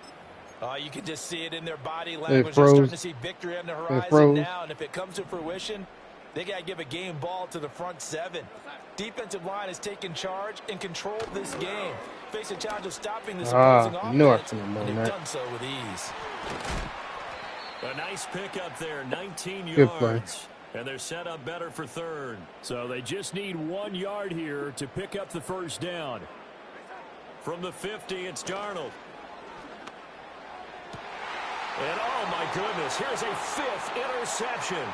You can just see it in their body language. They're froze. starting to see victory on the horizon froze. now, and if it comes to fruition, they got to give a game ball to the front 7. Defensive line has taken charge and controlled this game. Face a challenge of stopping this opposing I knew I offense, should have and known they've that. done so with ease. A nice pickup there, 19 Good play. yards. And they're set up better for 3rd. So they just need 1 yard here to pick up the 1st down. From the 50, it's Darnold. And oh my goodness, here's a 5th interception.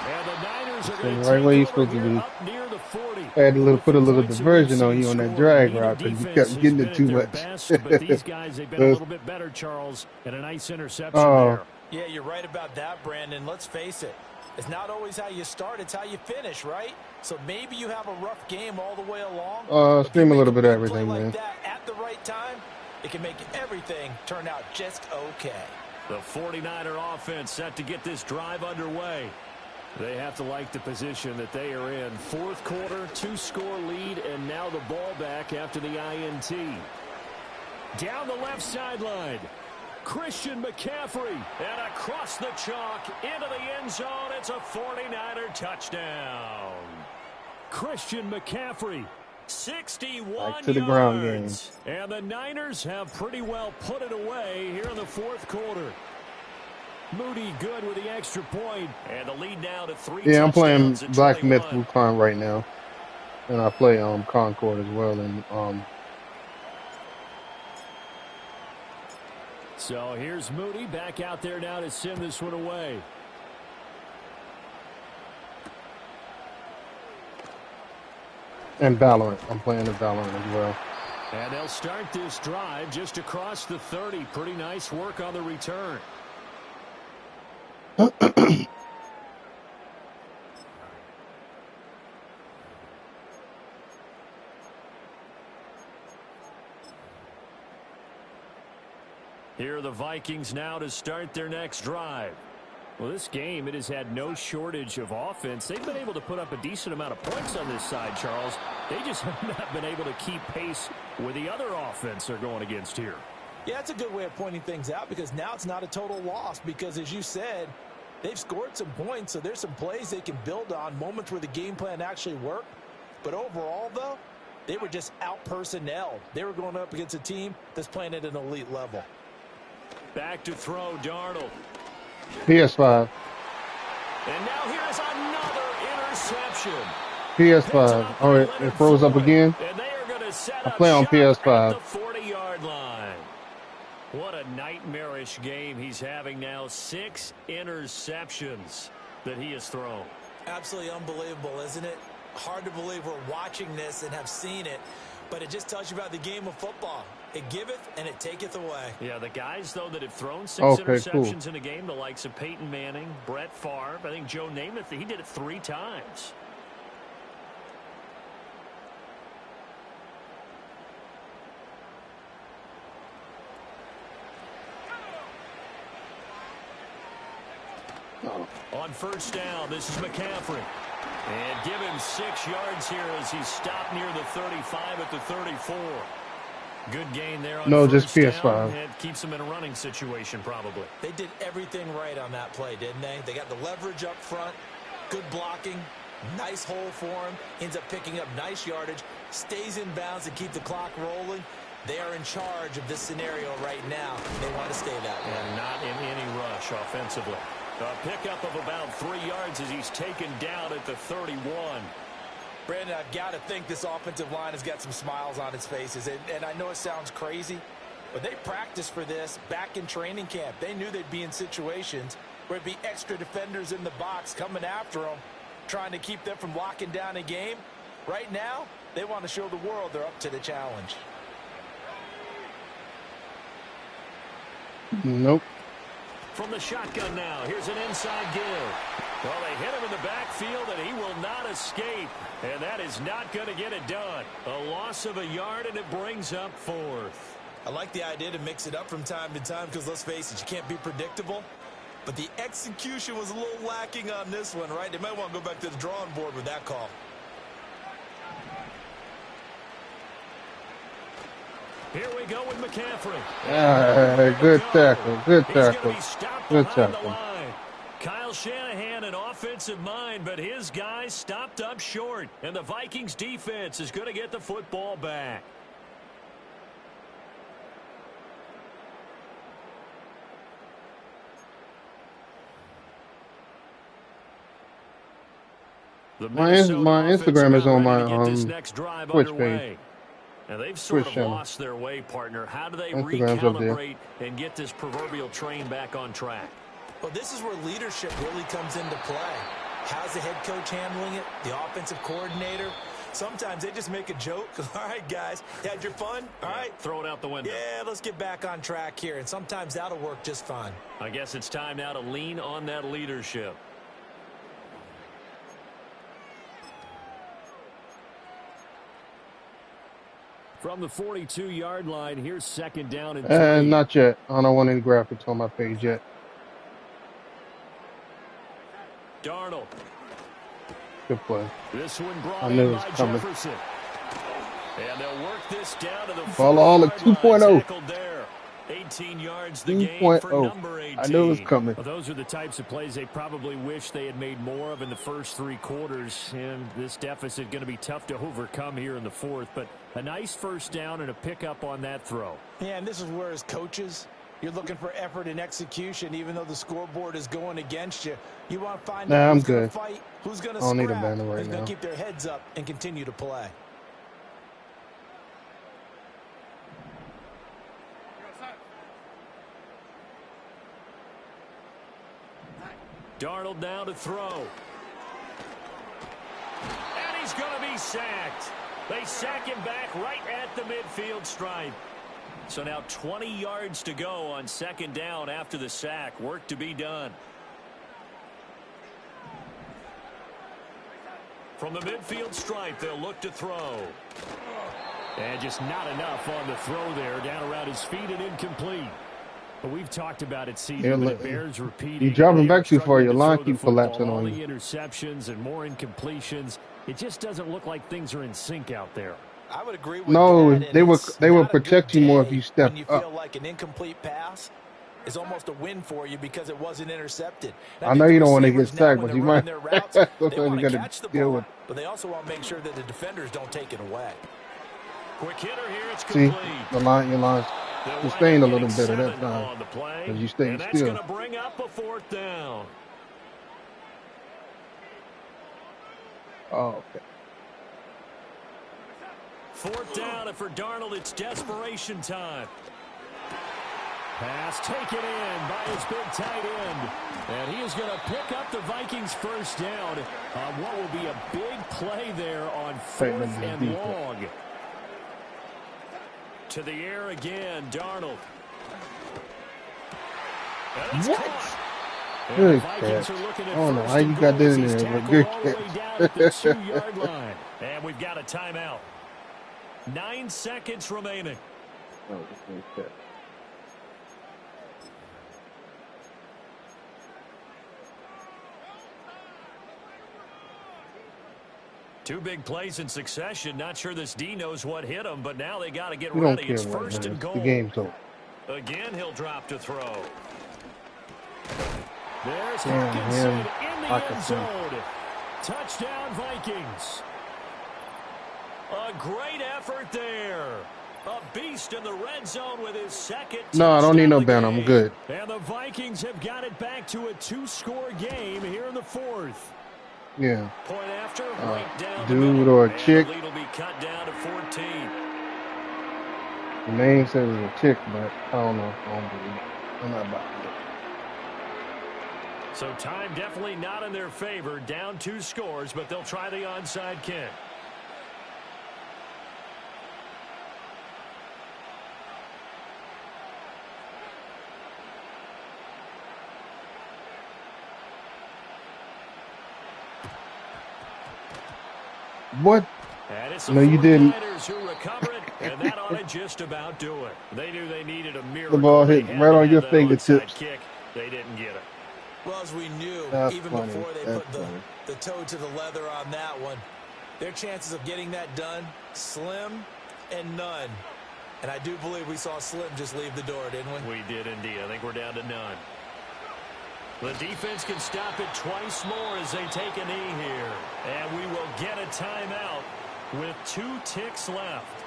And the Niners are Stay going right to take where you're over supposed to here be. up near the 40. I had to put a little Points diversion on we've you on that scored. drag Neither route because you defense kept getting has it been too at their much. best, but these guys, they've been a little bit better, Charles, and a nice interception Oh. there. Yeah, you're right about that, Brandon. Let's face it. It's not always how you start, it's how you finish, right? So maybe you have a rough game all the way along. but if Stream you a little make bit of big play everything, man. like that at the right time, it can make everything turn out just okay. The 49er offense set to get this drive underway. They have to like the position that they are in. 4th quarter, 2-score lead, and now the ball back after the INT. Down the left sideline, Christian McCaffrey. And across the chalk into the end zone, it's a 49er touchdown. Christian McCaffrey. 61 Back to the ground game. yards. And the Niners have pretty well put it away here in the 4th quarter. Moody good with the extra point. And the lead now to 3 Yeah, I'm playing touchdowns at Black 21. Myth Wukong right now, and I play Concord as well. And So here's Moody back out there now to send this one away. Valorant. I'm playing the Valorant as well. And they'll start this drive just across the 30. Pretty nice work on the return. Here are the Vikings now to start their next drive. Well, this game, it has had no shortage of offense. They've been able to put up a decent amount of points on this side, Charles. They just have not been able to keep pace with the other offense they're going against here. Yeah, that's a good way of pointing things out because now it's not a total loss because, as you said, they've scored some points, so there's some plays they can build on, moments where the game plan actually worked. But overall, though, they were just out-personnelled. They were going up against a team that's playing at an elite level. Back to throw, Darnold. PS5. And now here's another interception. PS5. Oh, it froze up again. And they are going to set I up play on shop PS5. at the 40-yard line. What a nightmarish game he's having now. 6 interceptions that he has thrown. Absolutely unbelievable, isn't it? hard to believe we're watching this and have seen it, but it just tells you about the game of football. It giveth and it taketh away. Yeah, the guys, though, that have thrown 6 Okay, interceptions cool. in a game, the likes of Peyton Manning, Brett Favre, I think Joe Namath, he did it 3 times. Oh. On first down, this is McCaffrey. And give him 6 yards here as he's stopped near the 35 at the 34. Good gain there on No, first just PS5. down. It keeps him in a running situation probably. They did everything right on that play, didn't they? They got the leverage up front, good blocking, nice hole for him, ends up picking up nice yardage, stays in bounds to keep the clock rolling. They are in charge of this scenario right now. They want to stay that way. And not in any rush offensively. A pickup of about 3 yards as he's taken down at the 31. Brandon, I've got to think this offensive line has got some smiles on its faces. And I know it sounds crazy, but they practiced for this back in training camp. They knew they'd be in situations where it'd be extra defenders in the box coming after them, trying to keep them from locking down a game. Right now, they want to show the world they're up to the challenge. Nope. From the shotgun now, here's an inside give. Well, they hit him in the backfield, and he will not escape. And that is not going to get it done. A loss of a yard, and it brings up 4th. I like the idea to mix it up from time to time because, let's face it, you can't be predictable. But the execution was a little lacking on this one, right? They might want to go back to the drawing board with that call. Here we go with McCaffrey. Good tackle. Good tackle. Good tackle. Kyle Shanahan, an offensive mind, but his guys stopped up short. And the Vikings defense is going to get the football back. My Instagram is on my Twitch page. And they've sort of lost their way, partner. How do they recalibrate and get this proverbial train back on track? Well, this is where leadership really comes into play. How's the head coach handling it? The offensive coordinator? Sometimes they just make a joke. All right, guys, had your fun? All right. Throw it out the window. Yeah, let's get back on track here. And sometimes that'll work just fine. I guess it's time now to lean on that leadership. From the 42-yard line, here's second down and 3. Not yet. I don't want any graphics on my page yet. Darnold. Good play. This one brought I knew in it was by coming. Jefferson. And they'll work this down to the Ball all at 2.0. 18 yards the game for 2.0. number 18. I knew it was coming. Well, those are the types of plays they probably wish they had made more of in the first 3 quarters. And this deficit going to be tough to overcome here in the 4th. But a nice first down and a pickup on that throw. Yeah, and this is where, as coaches, you're looking for effort and execution, even though the scoreboard is going against you. You want to find out who's going to fight, who's going to scrap, who's going to keep their heads up and continue to play. Darnold now to throw. And he's going to be sacked. They sack him back right at the midfield stripe. So now 20 yards to go on second down after the sack. Work to be done. From the midfield stripe, they'll look to throw. And just not enough on the throw there. Down around his feet and incomplete. But we've talked about it, season, but it bears repeating. You dropping back too far, your line keeps collapsing on you. All the interceptions and more incompletions. It just doesn't look like things are in sync out there. I would agree with that. They will protect you more if you step up. You feel like an incomplete pass is almost a win for you because it wasn't intercepted. Now, I know you don't want to get sacked, but you might. Routes, they want to catch the ball, but they also want to make sure that the defenders don't take it away. Quick hitter here, it's complete. See, your line's sustained a little better that time because you stay and still. That's going to bring up a 4th down. Oh, okay. 4th down, and for Darnold, it's desperation time. Pass taken in by his big tight end. And he is going to pick up the Vikings first down on what will be a big play there on 4th and long. To the air again, Darnold. What? Good catch. I don't know how you got that in there, but good catch. And we've got a timeout. 9 seconds remaining. Oh, good catch. Two big plays in succession. Not sure this D knows what hit him, but now they got to get We ready. don't It's care first right and goal. The game's over. Again, he'll drop to throw. There's Hawkinson in the end zone. Touchdown, Vikings. A great effort there. A beast in the red zone with his second. No, I don't need no banner. I'm good. And the Vikings have got it back to a 2-score game here in the 4th. Yeah. Point after, right down dude or a chick. The lead will be cut down to 14. The name says it's a chick, but I don't know. I don't believe it. I'm not about it. So time definitely not in their favor. Down 2 scores, but they'll try the onside kick. What? No, you didn't. Who recover it, and that ought to just about do it. They knew they needed a miracle. The ball hit right on your fingertips. Kick. They didn't get it. Well, as we knew, That's even funny. before they That's put the toe to the leather on that one, their chances of getting that done, slim and none. And I do believe we saw Slim just leave the door, didn't we? We did indeed. I think we're down to none. The defense can stop it twice more as they take a knee here. And we will get a timeout with 2 ticks left.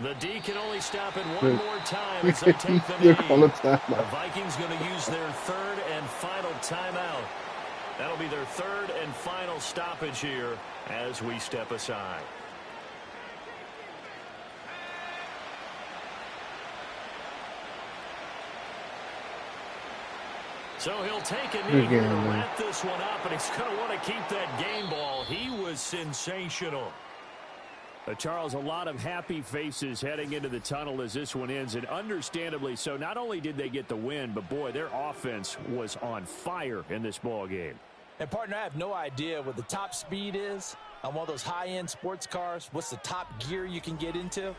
The D can only stop it one more time as they take the knee. The Vikings going to use their 3rd and final timeout. That'll be their 3rd and final stoppage here as we step aside. So he'll take a knee here to wrap this one up, and he's going to want to keep that game ball. He was sensational. Charles, a lot of happy faces heading into the tunnel as this one ends, and understandably so. Not only did they get the win, but, boy, their offense was on fire in this ball game. And, partner, I have no idea what the top speed is on one of those high-end sports cars. What's the top gear you can get into?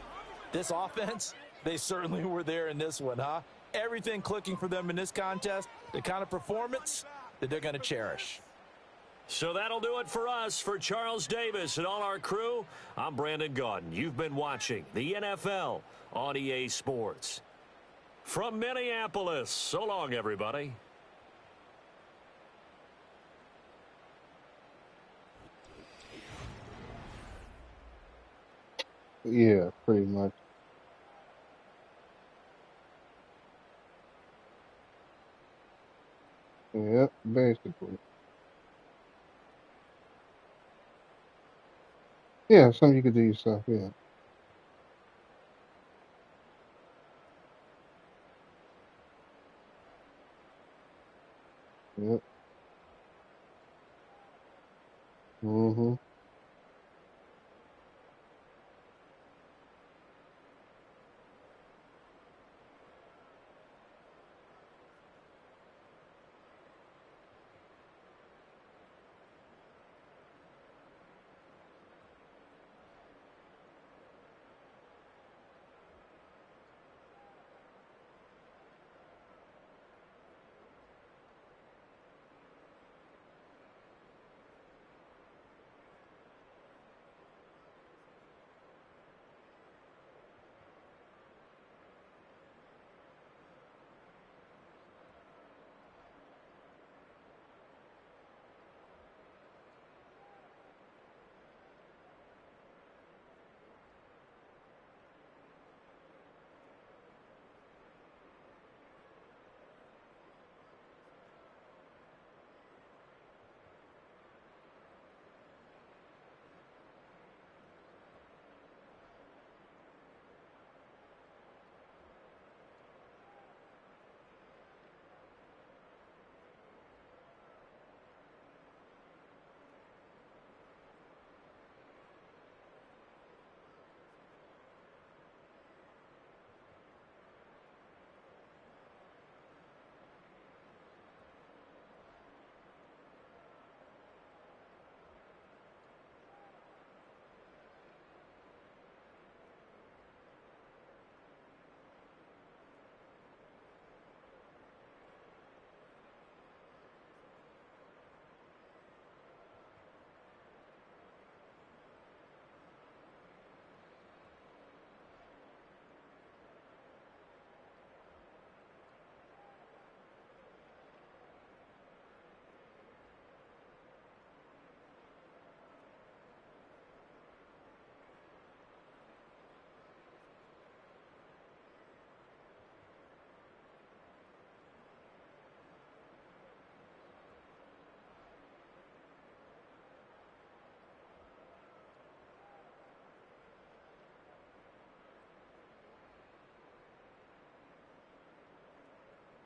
This offense, they certainly were there in this one, huh? Everything clicking for them in this contest, the kind of performance that they're going to cherish. So that'll do it for us. For Charles Davis and all our crew, I'm Brandon Gaudin. You've been watching the NFL on EA Sports. From Minneapolis, so long, everybody. Yeah, pretty much. Yep, basically. Yeah, something you could do yourself, yeah. Yep. Mm-hmm.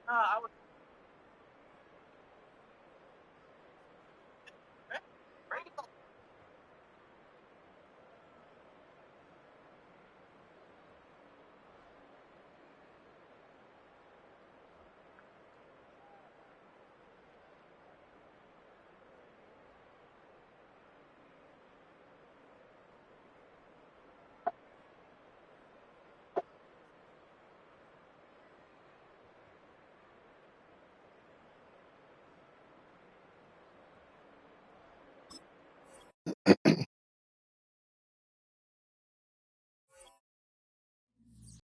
I was